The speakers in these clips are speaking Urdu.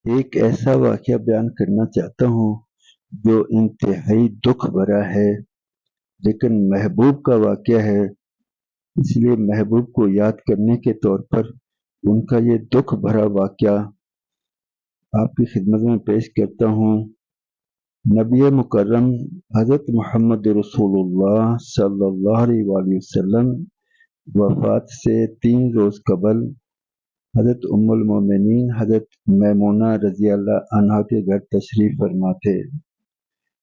ایک ایسا واقعہ بیان کرنا چاہتا ہوں جو انتہائی دکھ بھرا ہے، لیکن محبوب کا واقعہ ہے، اس لیے محبوب کو یاد کرنے کے طور پر ان کا یہ دکھ بھرا واقعہ آپ کی خدمت میں پیش کرتا ہوں۔ نبی مکرم حضرت محمد رسول اللہ صلی اللہ علیہ وآلہ وسلم وفات سے 3 روز قبل حضرت ام المومنین حضرت میمونہ رضی اللہ عنہا کے گھر تشریف فرما تھے۔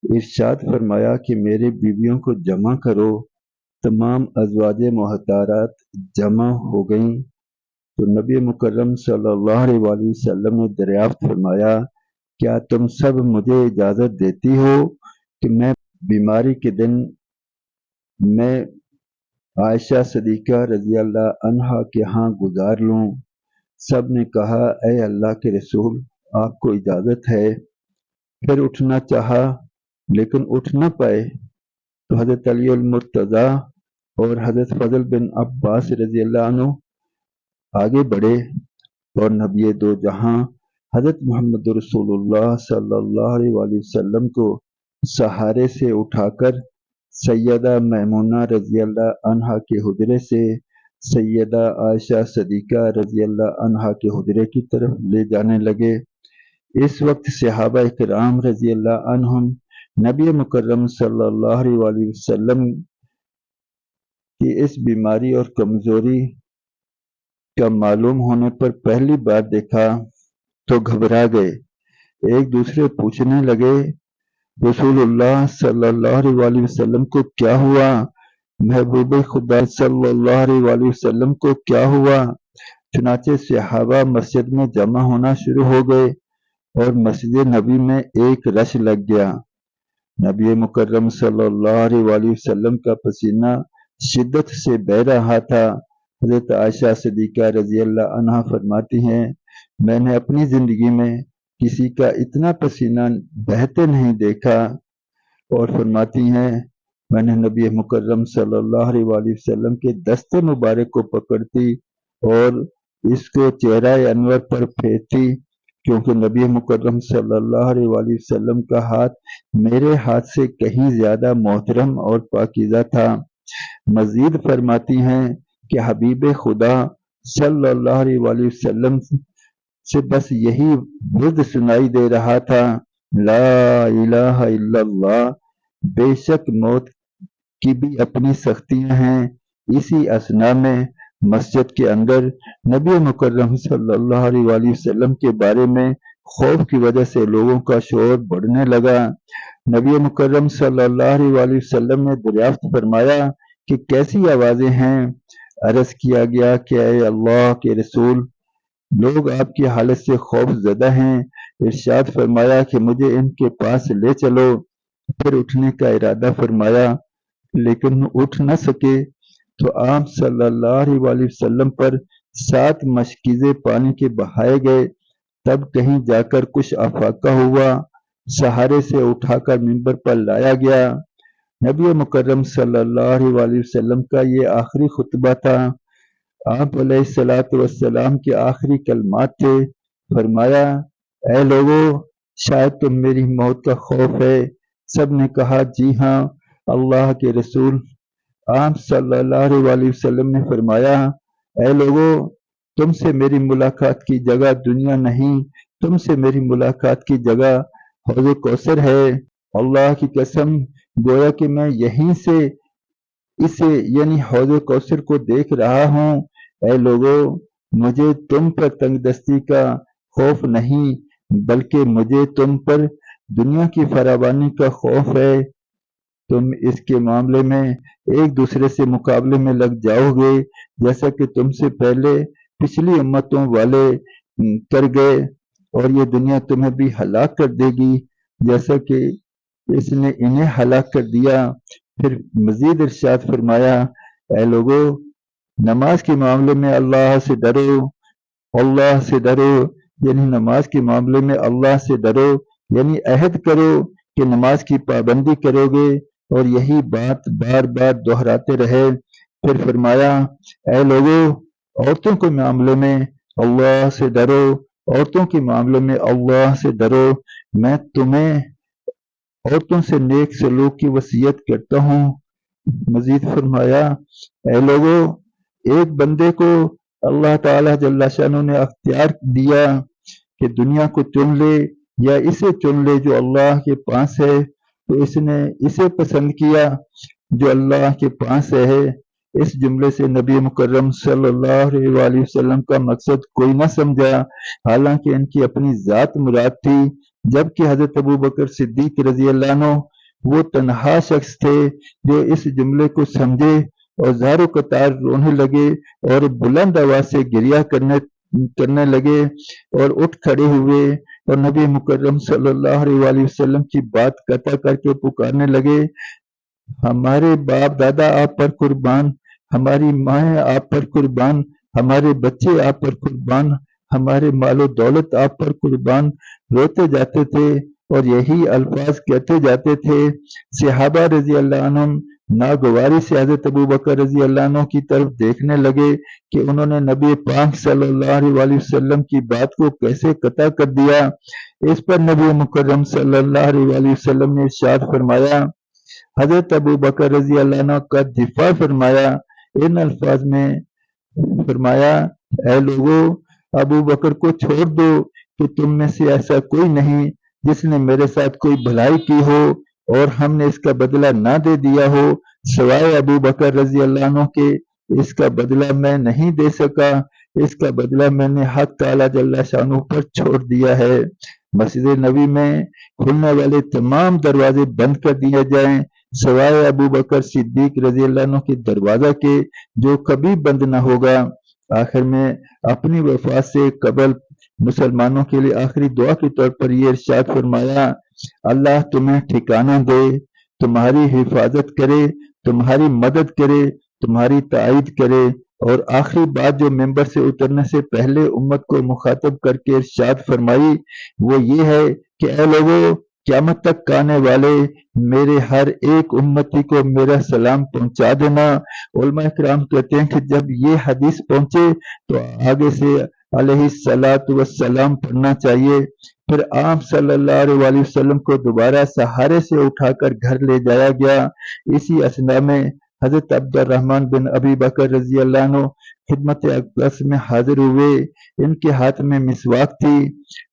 ارشاد فرمایا کہ میرے بیویوں کو جمع کرو۔ تمام ازواج محترمات جمع ہو گئیں تو نبی مکرم صلی اللہ علیہ وآلہ وسلم نے دریافت فرمایا، کیا تم سب مجھے اجازت دیتی ہو کہ میں بیماری کے دن میں عائشہ صدیقہ رضی اللہ عنہا کے ہاں گزار لوں؟ سب نے کہا، اے اللہ کے رسول، آپ کو اجازت ہے۔ پھر اٹھنا چاہا لیکن اٹھ نہ پائے تو حضرت علی المرتضیٰ اور حضرت فضل بن عباس رضی اللہ عنہ آگے بڑھے اور نبی دو جہاں حضرت محمد رسول اللہ صلی اللہ علیہ وآلہ وسلم کو سہارے سے اٹھا کر سیدہ میمونہ رضی اللہ عنہا کے حجرے سے سیدہ عائشہ صدیقہ رضی اللہ عنہا کے حجرے کی طرف لے جانے لگے۔ اس وقت صحابہ کرام رضی اللہ عنہم نبی مکرم صلی اللہ علیہ وآلہ وسلم کی اس بیماری اور کمزوری کا معلوم ہونے پر پہلی بار دیکھا تو گھبرا گئے، ایک دوسرے پوچھنے لگے، رسول اللہ صلی اللہ علیہ وآلہ وسلم کو کیا ہوا؟ محبوب خدا صلی اللہ علیہ وآلہ وسلم کو کیا ہوا؟ چنانچہ صحابہ مسجد میں جمع ہونا شروع ہو گئے اور مسجد نبی میں ایک رش لگ گیا۔ نبی مکرم صلی اللہ علیہ وآلہ وسلم کا پسینہ شدت سے بہہ رہا تھا۔ حضرت عائشہ صدیقہ رضی اللہ عنہا فرماتی ہیں، میں نے اپنی زندگی میں کسی کا اتنا پسینہ بہتے نہیں دیکھا، اور فرماتی ہیں میں نے نبی مکرم صلی اللہ علیہ وآلہ وسلم کے دست مبارک کو پکڑتی اور اس کو چہرہ انور پر پھیرتی، کیونکہ نبی مکرم صلی اللہ علیہ وآلہ وسلم کا ہاتھ میرے ہاتھ سے کہیں زیادہ محترم اور پاکیزہ تھا۔ مزید فرماتی ہیں کہ حبیب خدا صلی اللہ علیہ وآلہ وسلم سے بس یہی ورد سنائی دے رہا تھا، لا الہ الا اللہ۔ بے شک موت کی بھی اپنی سختیاں ہیں۔ اسی اثناء میں مسجد کے اندر نبی مکرم صلی اللہ علیہ وآلہ وسلم کے بارے میں خوف کی وجہ سے لوگوں کا شور بڑھنے لگا۔ نبی مکرم صلی اللہ علیہ وآلہ وسلم نے دریافت فرمایا کہ کیسی آوازیں ہیں؟ عرض کیا گیا کہ اے اللہ کے رسول، لوگ آپ کی حالت سے خوف زدہ ہیں۔ ارشاد فرمایا کہ مجھے ان کے پاس لے چلو۔ پھر اٹھنے کا ارادہ فرمایا لیکن اٹھ نہ سکے تو آپ صلی اللہ علیہ وآلہ وسلم پر 7 مشکیزیں پانی کے بہائے گئے، تب کہیں جا کر کچھ افاقہ ہوا، سہارے سے اٹھا کر منبر پر لایا گیا۔ نبی مکرم صلی اللہ علیہ وآلہ وسلم کا یہ آخری خطبہ تھا۔ آپ علیہ الصلوۃ والسلام کے آخری کلمات تھے۔ فرمایا، اے لوگو، شاید تم میری موت کا خوف ہے؟ سب نے کہا، جی ہاں اللہ کے رسول۔ آپ صلی اللہ علیہ وآلہ وسلم نے فرمایا، اے لوگو، تم سے میری ملاقات کی جگہ دنیا نہیں، تم سے میری ملاقات کی جگہ حوض کوثر ہے۔ اللہ کی قسم، گویا کہ میں یہیں سے اسے یعنی حوض کوثر کو دیکھ رہا ہوں۔ اے لوگو، مجھے تم پر تنگ دستی کا خوف نہیں، بلکہ مجھے تم پر دنیا کی فراوانی کا خوف ہے۔ تم اس کے معاملے میں ایک دوسرے سے مقابلے میں لگ جاؤ گے، جیسا کہ تم سے پہلے پچھلی امتوں والے کر گئے، اور یہ دنیا تمہیں بھی ہلاک کر دے گی جیسا کہ اس نے انہیں ہلاک کر دیا۔ پھر مزید ارشاد فرمایا، اے لوگو، نماز کے معاملے میں اللہ سے ڈرو، اللہ سے ڈرو، یعنی نماز کے معاملے میں اللہ سے ڈرو، یعنی عہد کرو کہ نماز کی پابندی کرو گے، اور یہی بات بار بار دہراتے رہے۔ پھر فرمایا، اے لوگو، عورتوں کے معاملے میں اللہ سے ڈرو، عورتوں کے معاملے میں اللہ سے ڈرو، میں تمہیں عورتوں سے نیک سلوک کی وصیت کرتا ہوں۔ مزید فرمایا، اے لوگو، ایک بندے کو اللہ تعالیٰ جل شانہ نے اختیار دیا کہ دنیا کو چن لے یا اسے چن لے جو اللہ کے پاس ہے، تو اس نے اسے پسند کیا جو اللہ کے پاس ہے۔ اس جملے سے نبی مکرم صلی اللہ علیہ وآلہ وسلم کا مقصد کوئی نہ سمجھا، حالانکہ ان کی اپنی ذات مراد تھی، جبکہ حضرت ابو بکر صدیق رضی اللہ عنہ وہ تنہا شخص تھے جو اس جملے کو سمجھے اور زار و قطار رونے لگے اور بلند آواز سے گریہ کرنے لگے اور اٹھ کھڑے ہوئے اور نبی مکرم صلی اللہ علیہ وآلہ وسلم کی بات قطع کر کے پکارنے لگے، ہمارے باپ دادا آپ پر قربان، ہماری مائیں آپ پر قربان، ہمارے بچے آپ پر قربان، ہمارے مال و دولت آپ پر قربان۔ روتے جاتے تھے اور یہی الفاظ کہتے جاتے تھے۔ صحابہ رضی اللہ عنہم ناگواری سے حضرت ابو بکر رضی اللہ عنہ کی طرف دیکھنے لگے کہ انہوں نے نبی پاک صلی اللہ علیہ وآلہ وسلم کی بات کو کیسے قطع کر دیا۔ اس پر نبی مکرم صلی اللہ علیہ وآلہ وسلم نے ارشاد فرمایا، حضرت ابو بکر رضی اللہ عنہ کا دفاع فرمایا، ان الفاظ میں فرمایا، اے لوگو، ابو بکر کو چھوڑ دو کہ تم میں سے ایسا کوئی نہیں جس نے میرے ساتھ کوئی بھلائی کی ہو اور ہم نے اس کا بدلہ نہ دے دیا ہو سوائے ابو بکر رضی اللہ عنہ کے۔ اس کا بدلہ میں نہیں دے سکا، اس کا بدلہ میں نے حق تعالیٰ جل شانہ پر چھوڑ دیا ہے۔ مسجد نبی میں کھلنے والے تمام دروازے بند کر دیے جائیں سوائے ابو بکر صدیق رضی اللہ عنہ کے دروازہ کے، جو کبھی بند نہ ہوگا۔ آخر میں اپنی وفات سے قبل مسلمانوں کے لیے آخری دعا کے طور پر یہ ارشاد فرمایا، اللہ تمہیں ٹھکانہ دے، تمہاری حفاظت کرے، تمہاری مدد کرے، تمہاری تائید کرے۔ اور آخری بات جو ممبر سے اترنے سے پہلے امت کو مخاطب کر کے ارشاد فرمائی وہ یہ ہے کہ اے لوگو، قیامت تک آنے والے میرے ہر ایک امتی کو میرا سلام پہنچا دینا۔ علماء کرام کہتے ہیں کہ جب یہ حدیث پہنچے تو آگے سے علیہ الصلاۃ والسلام پڑھنا چاہیے۔ پھر آپ صلی اللہ علیہ وآلہ وسلم کو دوبارہ سہارے سے اٹھا کر گھر لے جایا گیا۔ اسی اثنا میں حضرت عبد الرحمن بن ابی بکر رضی اللہ عنہ خدمت اقدس میں حاضر ہوئے، ان کے ہاتھ میں مسواک تھی۔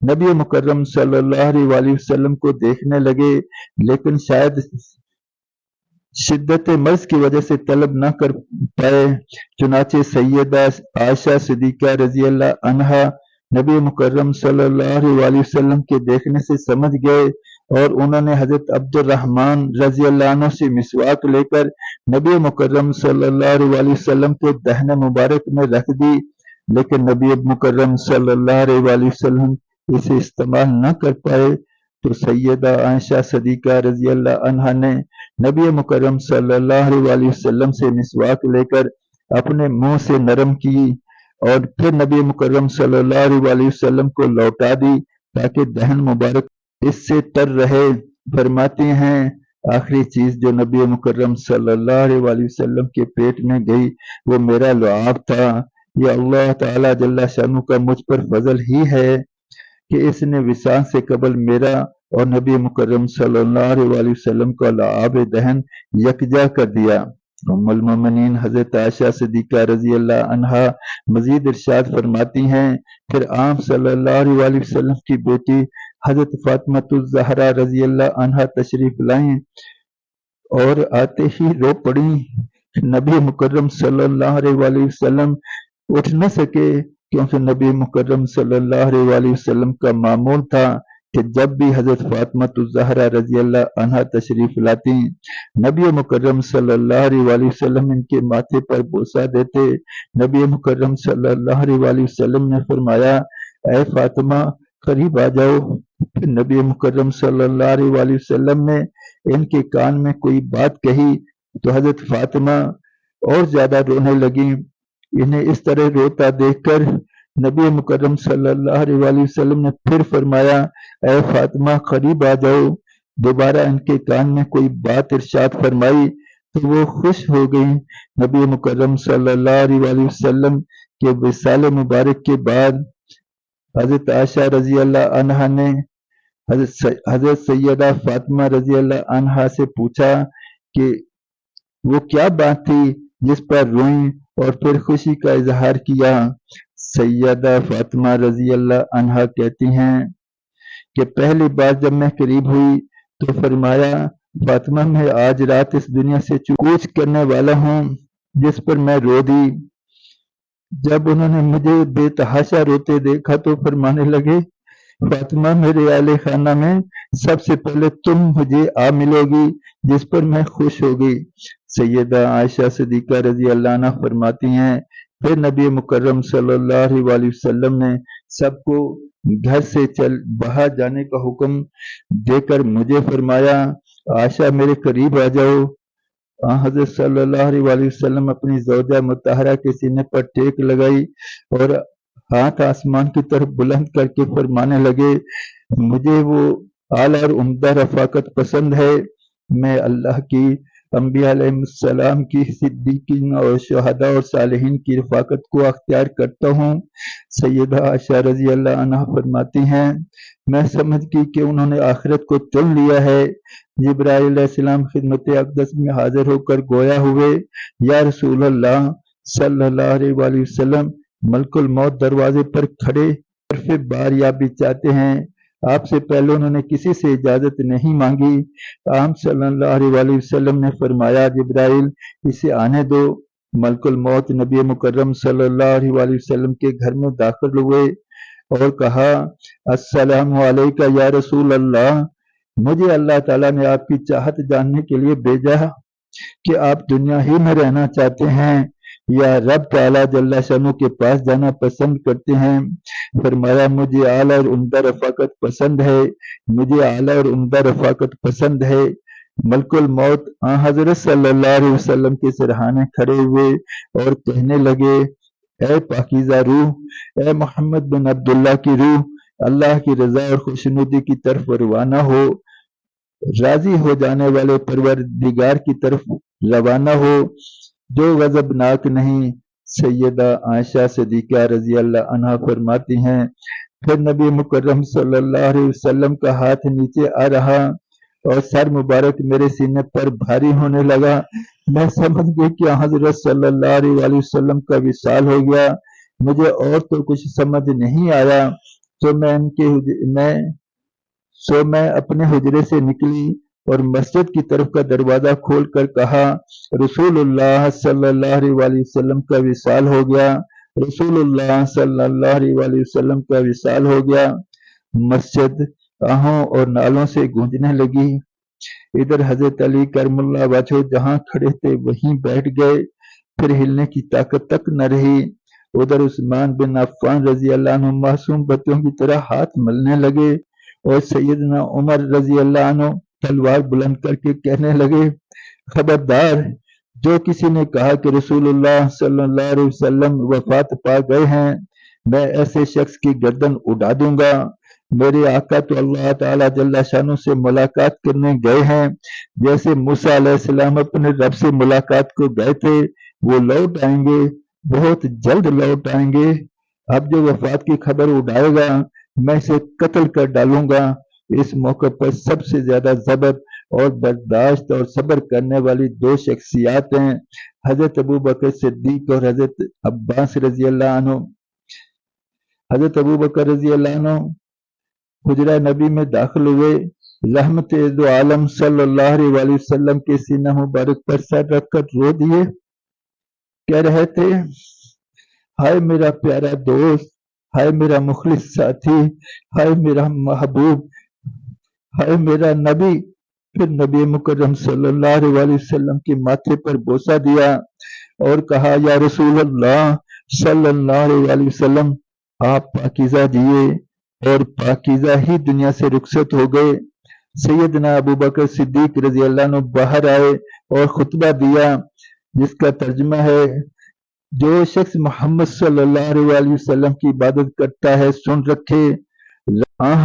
نبی مکرم صلی اللہ علیہ وآلہ وسلم کو دیکھنے لگے لیکن شاید شدت مرض کی وجہ سے طلب نہ کر پائے، چنانچہ سیدہ عائشہ صدیقہ رضی اللہ عنہا نبی مکرم صلی اللہ علیہ وآلہ وسلم کے دیکھنے سے سمجھ گئے اور انہوں نے حضرت عبد الرحمن رضی اللہ عنہ سے مسواک لے کر نبی مکرم صلی اللہ علیہ وآلہ وسلم کے دہن مبارک میں رکھ دی، لیکن نبی مکرم صلی اللہ علیہ وآلہ وسلم اسے استعمال نہ کر پائے تو سیدہ عائشہ صدیقہ رضی اللہ عنہا نے نبی مکرم صلی اللہ علیہ وآلہ وسلم سے مسواک لے کر اپنے منہ سے نرم کی اور پھر نبی مکرم صلی اللہ علیہ وآلہ وسلم کو لوٹا دی تاکہ دہن مبارک اس سے تر رہے۔ فرماتے ہیں آخری چیز جو نبی مکرم صلی اللہ علیہ وآلہ وسلم کے پیٹ میں گئی وہ میرا لعاب تھا۔ یہ اللہ تعالیٰ جل شانہ کا مجھ پر فضل ہی ہے کہ اس نے وصال سے قبل میرا اور نبی مکرم صلی اللہ علیہ وآلہ وسلم کا لعاب دہن یکجا کر دیا۔ ام المومنین حضرت عائشہ صدیقہ رضی اللہ عنہا مزید ارشاد فرماتی ہیں، پھر آپ صلی اللہ علیہ وآلہ وسلم کی بیٹی حضرت فاطمہ الزہرا رضی اللہ عنہا تشریف لائیں اور آتے ہی رو پڑیں۔ نبی مکرم صلی اللہ علیہ وآلہ وسلم اٹھ نہ سکے کیونکہ نبی مکرم صلی اللہ علیہ وآلہ وسلم کا معمول تھا کہ جب بھی حضرت فاطمہ الزہرا رضی اللہ عنہا تشریف لاتی نبی مکرم صلی اللہ علیہ وآلہ وسلم ان کے ماتھے پر بوسہ دیتے۔ نبی مکرم صلی اللہ علیہ وآلہ وسلم نے فرمایا، اے فاطمہ قریب آ جاؤ۔ پھر نبی مکرم صلی اللہ علیہ وآلہ وسلم نے ان کے کان میں کوئی بات کہی تو حضرت فاطمہ اور زیادہ رونے لگیں۔ انہیں اس طرح روتا دیکھ کر نبی مکرم صلی اللہ علیہ وآلہ وسلم نے پھر فرمایا، اے فاطمہ قریب آ جاؤ۔ دوبارہ ان کے کان میں کوئی بات ارشاد فرمائی تو وہ خوش ہو گئیں۔ نبی مکرم صلی اللہ علیہ وآلہ وسلم کے وصال مبارک کے بعد حضرت عائشہ رضی اللہ عنہا نے حضرت سیدہ فاطمہ رضی اللہ عنہا سے پوچھا کہ وہ کیا بات تھی جس پر روئیں اور پھر خوشی کا اظہار کیا؟ سیدہ فاطمہ رضی اللہ عنہا کہتی ہیں کہ پہلی بار جب میں قریب ہوئی تو فرمایا، فاطمہ میں آج رات اس دنیا سے کوچ کرنے والا ہوں، جس پر میں رو دی۔ جب انہوں نے مجھے بے تحاشا روتے دیکھا تو فرمانے لگے، فاطمہ میرے اہل خانہ میں سب سے پہلے تم مجھے آ ملو گی، جس پر میں خوش ہو گئی۔ سیدہ عائشہ صدیقہ رضی اللہ عنہ فرماتی ہیں، پھر نبی مکرم صلی اللہ علیہ وسلم نے سب کو گھر سے باہر جانے کا حکم دے کر مجھے فرمایا، عائشہ میرے قریب آ جاؤ۔ حضرت صلی اللہ علیہ وسلم اپنی زوجہ مطہرہ کے سینے پر ٹیک لگائی اور ہاتھ آسمان کی طرف بلند کر کے فرمانے لگے، مجھے وہ اعلیٰ اور عمدہ رفاقت پسند ہے، میں اللہ کی، انبیاء علیہ السلام کی، صدیقین اور شہداء اور صالحین کی رفاقت کو اختیار کرتا ہوں۔ سیدہ عائشہ رضی اللہ عنہ فرماتی ہیں، میں سمجھ گئی کہ انہوں نے آخرت کو چن لیا ہے۔ جبرائیل علیہ السلام خدمت اقدس میں حاضر ہو کر گویا ہوئے، یا رسول اللہ صلی اللہ علیہ وسلم، ملک الموت دروازے پر کھڑے طرف باریابی چاہتے ہیں۔ آپ سے پہلے انہوں نے کسی سے اجازت نہیں مانگی۔ آپ صلی اللہ علیہ وسلم نے فرمایا، جبرائیل اسے آنے دو۔ ملک الموت نبی مکرم صلی اللہ علیہ وسلم کے گھر میں داخل ہوئے اور کہا، السلام علیکہ یا رسول اللہ، مجھے اللہ تعالیٰ نے آپ کی چاہت جاننے کے لیے بھیجا کہ آپ دنیا ہی میں رہنا چاہتے ہیں یا رب تعالیٰ جل شانہ کے پاس جانا پسند کرتے ہیں۔ فرمایا، مجھے اعلیٰ اور عمدہ رفاقت پسند ہے، مجھے اعلیٰ اور عمدہ رفاقت پسند ہے۔ ملک الموت حضرت صلی اللہ علیہ وسلم کے سرہانے کھڑے ہوئے اور کہنے لگے، اے پاکیزہ روح، اے محمد بن عبداللہ کی روح، اللہ کی رضا اور خوشنودی کی طرف روانہ ہو، راضی ہو جانے والے پروردگار کی طرف روانہ ہو جو غضبناک نہیں۔ سیدہ عائشہ صدیقہ رضی اللہ عنہا فرماتی ہیں، پھر نبی مکرم صلی اللہ علیہ وسلم کا ہاتھ نیچے آ رہا اور سر مبارک میرے سینے پر بھاری ہونے لگا۔ میں سمجھ گئی کہ حضرت صلی اللہ علیہ وسلم کا وصال ہو گیا۔ مجھے اور تو کچھ سمجھ نہیں آیا تو میں اپنے حجرے سے نکلی اور مسجد کی طرف کا دروازہ کھول کر کہا، رسول اللہ صلی اللہ علیہ وسلم کا وصال ہو گیا، رسول اللہ صلی اللہ علیہ وسلم کا وصال ہو گیا۔ مسجد آہوں اور نالوں سے گونجنے لگی۔ ادھر حضرت علی کرم اللہ وجہہ جہاں کھڑے تھے وہیں بیٹھ گئے، پھر ہلنے کی طاقت تک نہ رہی۔ ادھر عثمان بن عفان رضی اللہ عنہ معصوم بچوں کی طرح ہاتھ ملنے لگے اور سیدنا عمر رضی اللہ عنہ تلوار بلند کر کے کہنے لگے، خبردار، جو کسی نے کہا کہ رسول اللہ صلی اللہ علیہ وسلم وفات پا گئے ہیں، میں ایسے شخص کی گردن اڑا دوں گا۔ میرے آقا تو اللہ تعالیٰ جل شانہ سے ملاقات کرنے گئے ہیں، جیسے موسیٰ علیہ السلام اپنے رب سے ملاقات کو گئے تھے، وہ لوٹ آئیں گے، بہت جلد لوٹ آئیں گے۔ اب جو وفات کی خبر اڑائے گا میں اسے قتل کر ڈالوں گا۔ اس موقع پر سب سے زیادہ صبر اور برداشت اور صبر کرنے والی دو شخصیات ہیں، حضرت ابوبکر صدیق اور حضرت عباس رضی اللہ عنہ۔ حضرت ابوبکر رضی اللہ عنہ حجرہ نبی میں داخل ہوئے، رحمت دو عالم صلی اللہ علیہ وسلم کے سینہ مبارک پر سر رکھ کر رو دیے، کہہ رہے تھے، ہائے میرا پیارا دوست، ہائے میرا مخلص ساتھی، ہائے میرا محبوب، ہائے میرا نبی۔ پھر نبی مکرم صلی اللہ علیہ وسلم کے ماتھے پر بوسہ دیا اور کہا، یا رسول اللہ صلی اللہ علیہ وسلم، آپ پاکیزہ جیے اور پاکیزہ ہی دنیا سے رخصت ہو گئے۔ سیدنا ابوبکر صدیق رضی اللہ عنہ باہر آئے اور خطبہ دیا جس کا ترجمہ ہے، جو شخص محمد صلی اللہ علیہ وسلم کی عبادت کرتا ہے سن رکھے،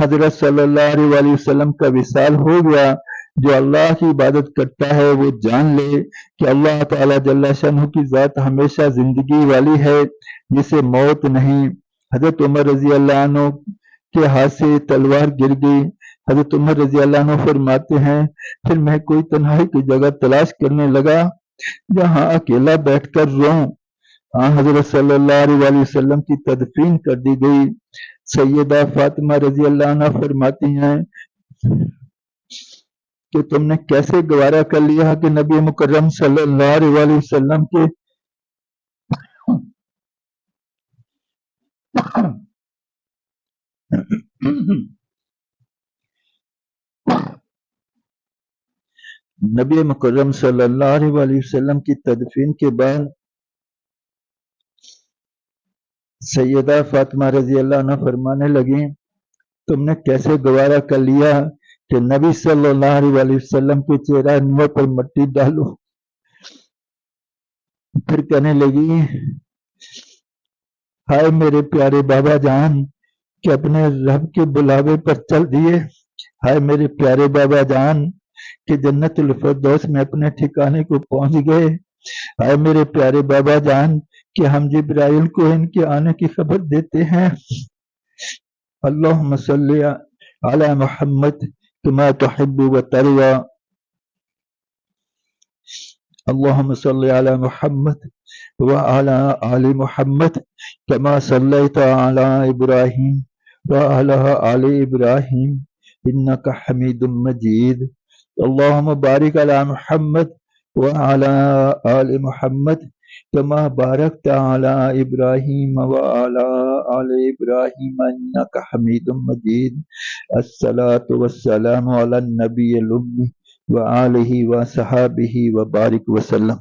حضرت صلی اللہ علیہ وسلم کا وصال ہو گیا۔ جو اللہ کی عبادت کرتا ہے وہ جان لے کہ اللہ تعالیٰ جل شانہ کی ذات ہمیشہ زندگی والی ہے، جسے موت نہیں۔ حضرت عمر رضی اللہ عنہ کے ہاتھ سے تلوار گر گئی۔ حضرت عمر رضی اللہ عنہ فرماتے ہیں پھر میں کوئی تنہائی کی جگہ تلاش کرنے لگا جہاں اکیلا بیٹھ کر روں۔ حضرت صلی اللہ علیہ وسلم کی تدفین کر دی گئی۔ سیدہ فاطمہ رضی اللہ عنہ فرماتی ہیں کہ تم نے کیسے گوارا کر لیا کہ نبی مکرم صلی اللہ علیہ وسلم کے نبی مکرم صلی اللہ علیہ وسلم کی تدفین کے بعد سیدہ فاطمہ رضی اللہ عنہ فرمانے لگیں تم نے کیسے گوارا کر لیا کہ نبی صلی اللہ علیہ وسلم کے چہرہ نور پر مٹی ڈالو۔ پھر کہنے لگی ہائے میرے پیارے بابا جان کہ اپنے رب کے بلاوے پر چل دیے، ہائے میرے پیارے بابا جان کہ جنت الفردوس میں اپنے ٹھکانے کو پہنچ گئے، ہائے میرے پیارے بابا جان کہ ہم جبرائیل کو ان کے آنے کی خبر دیتے ہیں۔ اللہم صلی علی محمد کما تحب و ترضی، اللہم صلی علی محمد وعلی آل محمد کما صلیت علی ابراہیم وعلی آل ابراہیم انک حمید مجید، اللہم بارک علی محمد وعلی آل محمد کما بارکت علی ابراہیم وعلی آل ابراہیم انک حمید مجید۔ الصلاۃ والسلام علی النبی الأمی وآلہ وصحابہ وبارک وسلم۔